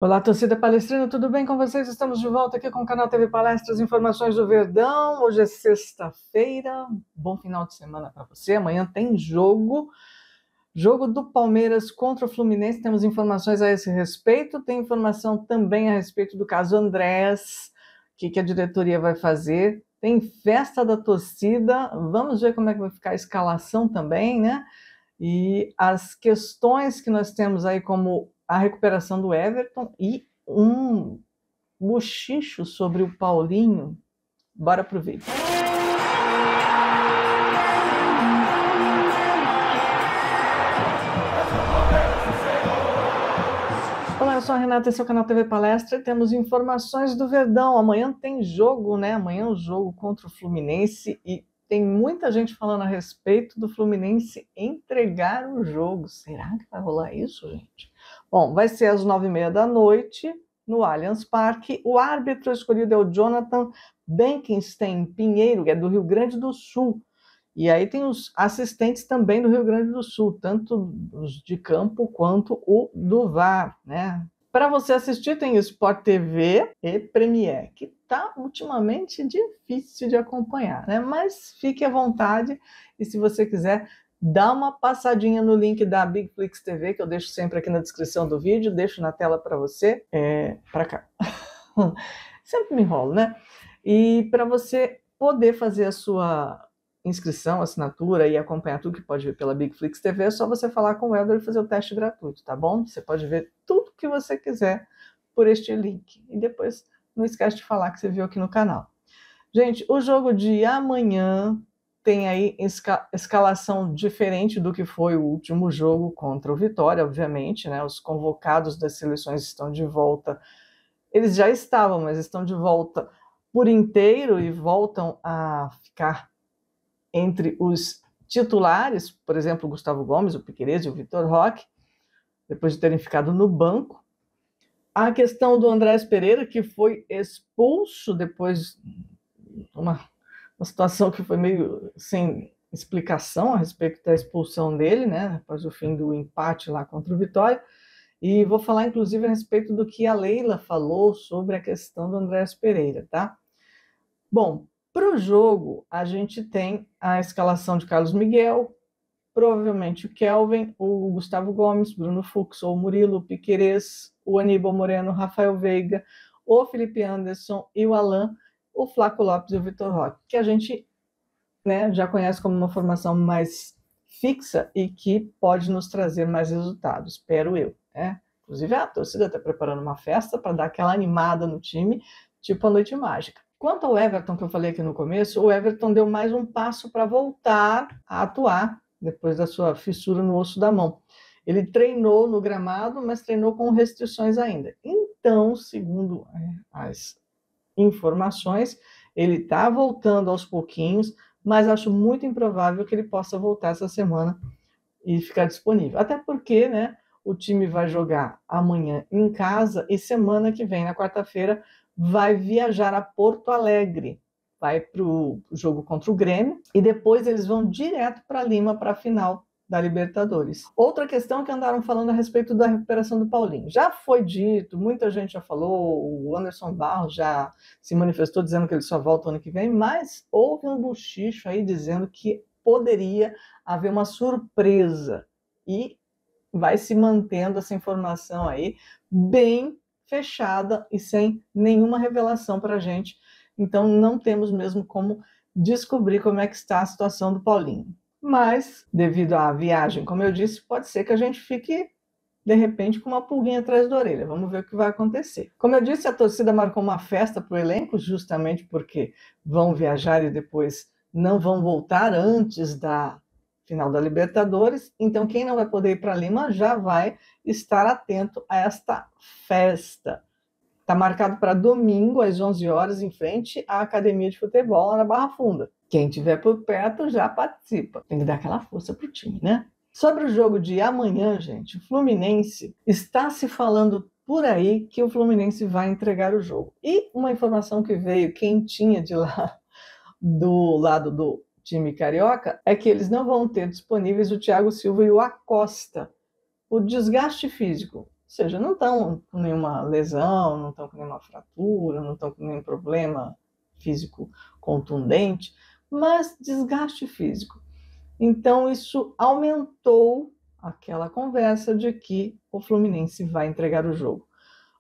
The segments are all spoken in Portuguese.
Olá, torcida palestrina, tudo bem com vocês? Estamos de volta aqui com o canal TV Palestras, informações do Verdão. Hoje é sexta-feira, bom final de semana para você. Amanhã tem jogo do Palmeiras contra o Fluminense. Temos informações a esse respeito. Tem informação também a respeito do caso Andrés, o que a diretoria vai fazer. Tem festa da torcida, vamos ver como é que vai ficar a escalação também, né? E as questões que nós temos aí, como a recuperação do Everton e um bochicho sobre o Paulinho. Bora pro vídeo. Olá, eu sou a Renata, esse é o canal TV Palestra e temos informações do Verdão. Amanhã tem jogo, né? Amanhã é o jogo contra o Fluminense e tem muita gente falando a respeito do Fluminense entregar o jogo. Será que vai rolar isso, gente? Bom, vai ser às 9h30 da noite, no Allianz Parque. O árbitro escolhido é o Jonathan Benkenstein Pinheiro, que é do Rio Grande do Sul. E aí tem os assistentes também do Rio Grande do Sul, tanto os de campo quanto o do VAR, né? Para você assistir tem o Sport TV e Premiere, que tá ultimamente difícil de acompanhar, né? Mas fique à vontade e se você quiser, dá uma passadinha no link da Bigflix TV, que eu deixo sempre aqui na descrição do vídeo, deixo na tela para você, para cá. Sempre me enrolo, né? E para você poder fazer a sua inscrição, assinatura e acompanhar tudo que pode ver pela Bigflix TV, é só você falar com o Elder e fazer o teste gratuito, tá bom? Você pode ver tudo que você quiser por este link. E depois não esquece de falar que você viu aqui no canal. Gente, o jogo de amanhã tem aí escalação diferente do que foi o último jogo contra o Vitória, obviamente, né? Os convocados das seleções estão de volta. Eles já estavam, mas estão de volta por inteiro e voltam a ficar entre os titulares, por exemplo, o Gustavo Gomes, o Piquerez e o Vitor Roque, depois de terem ficado no banco. A questão do Andrés Pereira, que foi expulso depois de uma situação que foi meio sem explicação a respeito da expulsão dele, né, após o fim do empate lá contra o Vitória. E vou falar, inclusive, a respeito do que a Leila falou sobre a questão do Andrés Pereira, tá? Bom, para o jogo, a gente tem a escalação de Carlos Miguel, provavelmente o Kelvin, o Gustavo Gomes, Bruno Fux ou Murilo, o Piquerez, o Aníbal Moreno, Rafael Veiga, o Felipe Anderson e o Alan, o Flaco Lopes e o Vitor Roque, que a gente, né, já conhece como uma formação mais fixa e que pode nos trazer mais resultados, espero eu, né? Inclusive a torcida está preparando uma festa para dar aquela animada no time, tipo a Noite Mágica. Quanto ao Everton, que eu falei aqui no começo, o Everton deu mais um passo para voltar a atuar depois da sua fissura no osso da mão. Ele treinou no gramado, mas treinou com restrições ainda. Então, segundo as informações, ele está voltando aos pouquinhos, mas acho muito improvável que ele possa voltar essa semana e ficar disponível. Até porque, né, o time vai jogar amanhã em casa e semana que vem, na quarta-feira, vai viajar a Porto Alegre, vai para o jogo contra o Grêmio e depois eles vão direto para Lima para a final da Libertadores. Outra questão que andaram falando a respeito da recuperação do Paulinho. Já foi dito, muita gente já falou, o Anderson Barros já se manifestou dizendo que ele só volta ano que vem, mas houve um bochicho aí dizendo que poderia haver uma surpresa e vai se mantendo essa informação aí bem fechada e sem nenhuma revelação para a gente. Então, não temos mesmo como descobrir como é que está a situação do Paulinho. Mas, devido à viagem, como eu disse, pode ser que a gente fique, de repente, com uma pulguinha atrás da orelha. Vamos ver o que vai acontecer. Como eu disse, a torcida marcou uma festa para o elenco, justamente porque vão viajar e depois não vão voltar antes da final da Libertadores. Então, quem não vai poder ir para Lima já vai estar atento a esta festa. Está marcado para domingo, às 11 horas, em frente à Academia de Futebol, lá na Barra Funda. Quem estiver por perto já participa. Tem que dar aquela força para o time, né? Sobre o jogo de amanhã, gente, o Fluminense, está se falando por aí que o Fluminense vai entregar o jogo. E uma informação que veio quentinha de lá, do lado do time carioca, é que eles não vão ter disponíveis o Thiago Silva e o Acosta. O desgaste físico seja, não estão com nenhuma lesão, não estão com nenhuma fratura, não estão com nenhum problema físico contundente, mas desgaste físico. Então, isso aumentou aquela conversa de que o Fluminense vai entregar o jogo.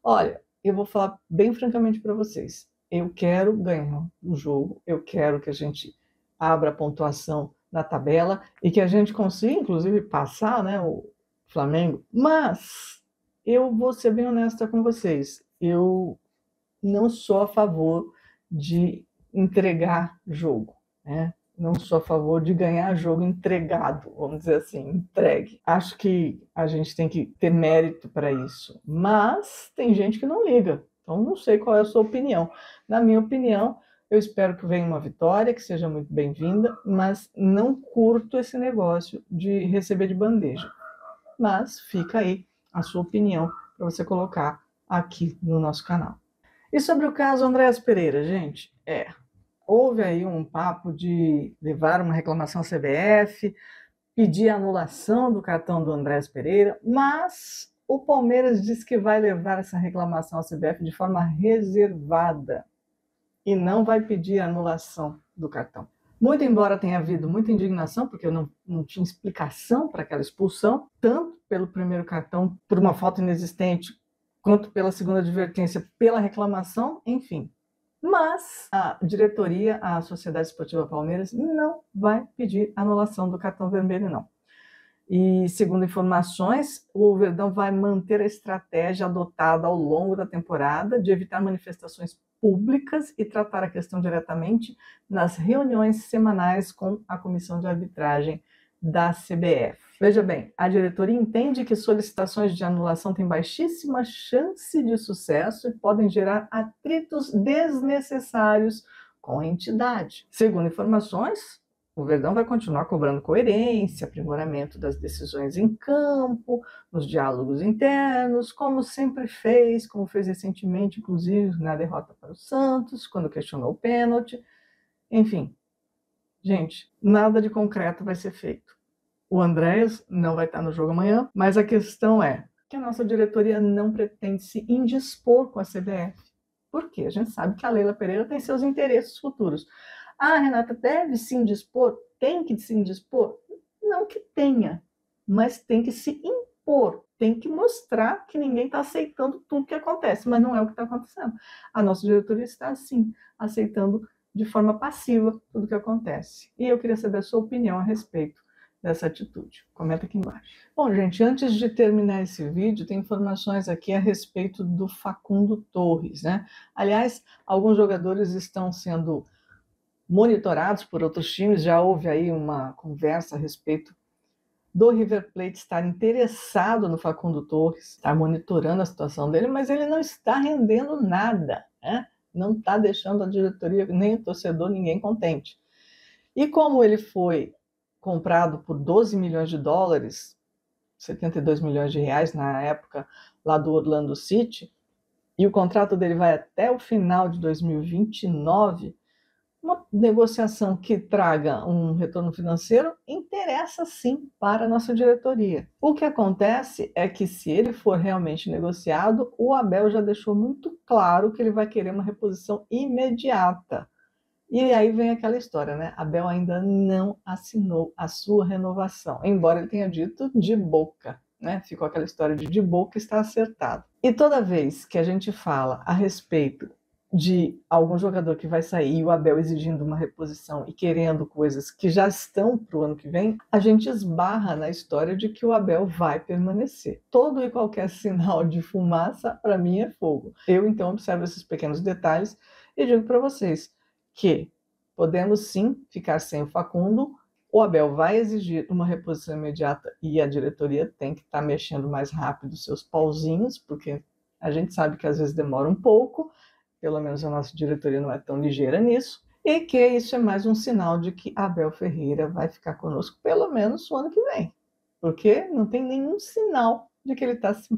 Olha, eu vou falar bem francamente para vocês. Eu quero ganhar o jogo, eu quero que a gente abra a pontuação na tabela e que a gente consiga, inclusive, passar, né, o Flamengo. Mas eu vou ser bem honesta com vocês. Eu não sou a favor de entregar jogo, né? Não sou a favor de ganhar jogo entregado, vamos dizer assim, entregue. Acho que a gente tem que ter mérito para isso, mas tem gente que não liga. Então, não sei qual é a sua opinião. Na minha opinião, eu espero que venha uma vitória, que seja muito bem-vinda, mas não curto esse negócio de receber de bandeja. Mas fica aí a sua opinião para você colocar aqui no nosso canal. E sobre o caso Andréas Pereira, gente, houve aí um papo de levar uma reclamação à CBF, pedir a anulação do cartão do Andréas Pereira, mas o Palmeiras disse que vai levar essa reclamação à CBF de forma reservada e não vai pedir a anulação do cartão. Muito embora tenha havido muita indignação, porque não tinha explicação para aquela expulsão, tanto pelo primeiro cartão por uma falta inexistente, quanto pela segunda advertência pela reclamação, enfim. Mas a diretoria, a Sociedade Esportiva Palmeiras, não vai pedir anulação do cartão vermelho, não. E, segundo informações, o Verdão vai manter a estratégia adotada ao longo da temporada de evitar manifestações públicas e tratar a questão diretamente nas reuniões semanais com a comissão de arbitragem da CBF. Veja bem, a diretoria entende que solicitações de anulação têm baixíssima chance de sucesso e podem gerar atritos desnecessários com a entidade. Segundo informações, o Verdão vai continuar cobrando coerência, aprimoramento das decisões em campo, nos diálogos internos, como sempre fez, como fez recentemente, inclusive, na derrota para o Santos, quando questionou o pênalti. Enfim, gente, nada de concreto vai ser feito. O Andréas não vai estar no jogo amanhã, mas a questão é que a nossa diretoria não pretende se indispor com a CBF. Por quê? A gente sabe que a Leila Pereira tem seus interesses futuros. Ah, Renata, deve se indispor? Tem que se indispor? Não que tenha, mas tem que se impor. Tem que mostrar que ninguém está aceitando tudo que acontece, mas não é o que está acontecendo. A nossa diretoria está, sim, aceitando de forma passiva tudo que acontece. E eu queria saber a sua opinião a respeito dessa atitude. Comenta aqui embaixo. Bom, gente, antes de terminar esse vídeo, tem informações aqui a respeito do Facundo Torres, né? Aliás, alguns jogadores estão sendo monitorados por outros times, já houve aí uma conversa a respeito do River Plate estar interessado no Facundo Torres, estar monitorando a situação dele, mas ele não está rendendo nada, né? Não está deixando a diretoria, nem o torcedor, ninguém contente. E como ele foi comprado por 12 milhões de dólares, 72 milhões de reais na época lá do Orlando City, e o contrato dele vai até o final de 2029, uma negociação que traga um retorno financeiro interessa sim para a nossa diretoria. O que acontece é que se ele for realmente negociado, o Abel já deixou muito claro que ele vai querer uma reposição imediata. E aí vem aquela história, né? Abel ainda não assinou a sua renovação, embora ele tenha dito de boca, né? Ficou aquela história de boca está acertado. E toda vez que a gente fala a respeito de algum jogador que vai sair e o Abel exigindo uma reposição e querendo coisas que já estão para o ano que vem, a gente esbarra na história de que o Abel vai permanecer. Todo e qualquer sinal de fumaça, para mim, é fogo. Eu, então, observo esses pequenos detalhes e digo para vocês que podemos sim ficar sem o Facundo, o Abel vai exigir uma reposição imediata e a diretoria tem que estar mexendo mais rápido os seus pauzinhos, porque a gente sabe que às vezes demora um pouco, pelo menos a nossa diretoria não é tão ligeira nisso, e que isso é mais um sinal de que Abel Ferreira vai ficar conosco pelo menos o ano que vem, porque não tem nenhum sinal de que ele está se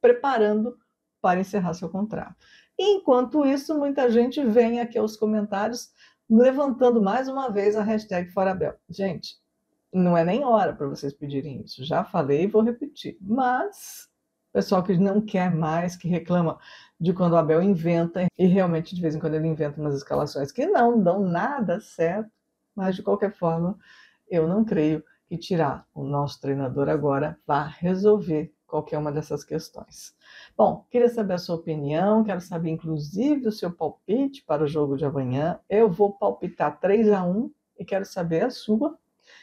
preparando para encerrar seu contrato. Enquanto isso, muita gente vem aqui aos comentários levantando mais uma vez a hashtag ForaAbel. Gente, não é nem hora para vocês pedirem isso. Já falei e vou repetir. Mas pessoal que não quer mais, que reclama de quando o Abel inventa, e realmente de vez em quando ele inventa umas escalações que não dão nada certo, mas de qualquer forma, eu não creio que tirar o nosso treinador agora vá resolver qualquer uma dessas questões. Bom, queria saber a sua opinião, quero saber inclusive o seu palpite para o jogo de amanhã. Eu vou palpitar 3-1 e quero saber a sua.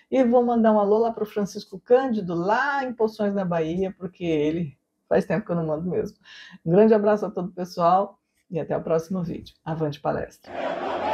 E vou mandar um alô lá para o Francisco Cândido, lá em Poções, na Bahia, porque ele faz tempo que eu não mando mesmo. Um grande abraço a todo o pessoal e até o próximo vídeo. Avante palestra!